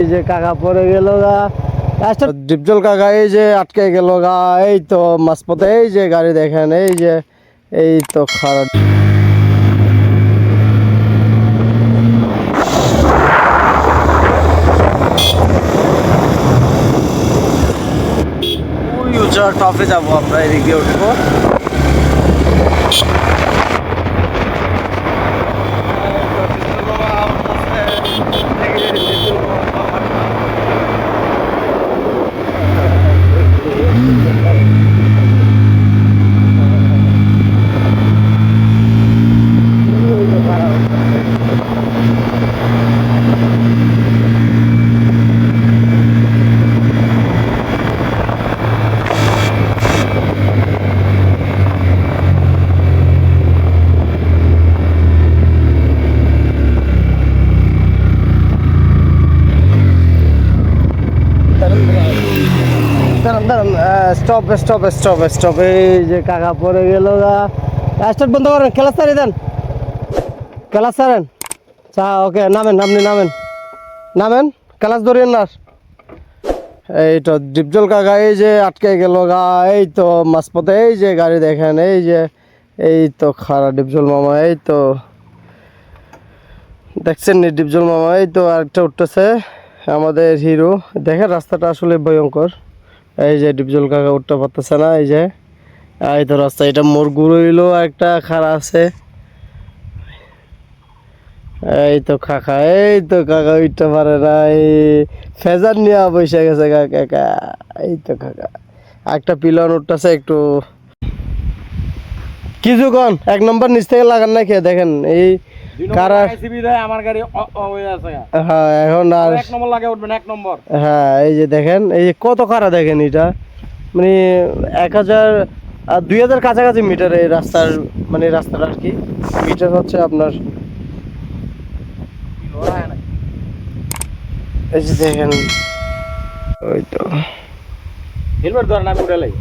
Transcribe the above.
এই যে কাকা পড়ে গেল গা, ডিপজল কাকা এই যে আটকে গেল গা। এই তো মাঝপথে এই যে গাড়ি দেখেন, এই তো খারাপ। টপে যাবো আমরা, এদিকে উঠবো। Stop stop stop stop. এই যে কাকা পড়ে গেল গা। স্টার্ট বন্ধ করেন, ক্লাস সারি দেন, ক্লাস সারেন। চা ওকে, নামেন, আপনি নামেন, নামেন, ক্লাস ধরিয়েন না। এই তো ডিপজল কাকা এই যে আটকে গেল গা। এই তো মাঝপথে এই যে গাড়ি দেখেন, এই তো খারাপ ডিপজল মামা। এই তো দেখছেন নি ডিপজল মামা, এই তো আরেকটা উঠতেছে আমাদের হিরো। দেখেন রাস্তাটা আসলে ভয়ঙ্কর। এই যে ডিপজল কাকা উঠতে পারতেছে না। এই তো রাস্তা, এটা মোর গুঁড়ো হইলো একটা খাড়া আছে। এই তো কাকা, এই তো কাকা উঠতে পারে না, এই ফেজার নিয়ে বসে গেছে কাকা। এই তো কাকা একটা পিলন উঠতেছে একটু কিছুক্ষণ। এক নম্বর নিচ থেকে লাগান না খেয়ে দেখেন এই কারা। আমার গাড়ি হয়ে আছে। হ্যাঁ এখন আর এক নম্বর লাগে উঠবেন, এক নম্বর। হ্যাঁ এই যে দেখেন, এই যে কত কারা দেখেন, এটা মানে 1000 আর 2000 কাছাকাছি মিটার এই রাস্তার, মানে রাস্তাটা আর কি মিটার হচ্ছে আপনার। এই যে দেখেন, ওই তো হেলমেট ধরে না উঠে লাই।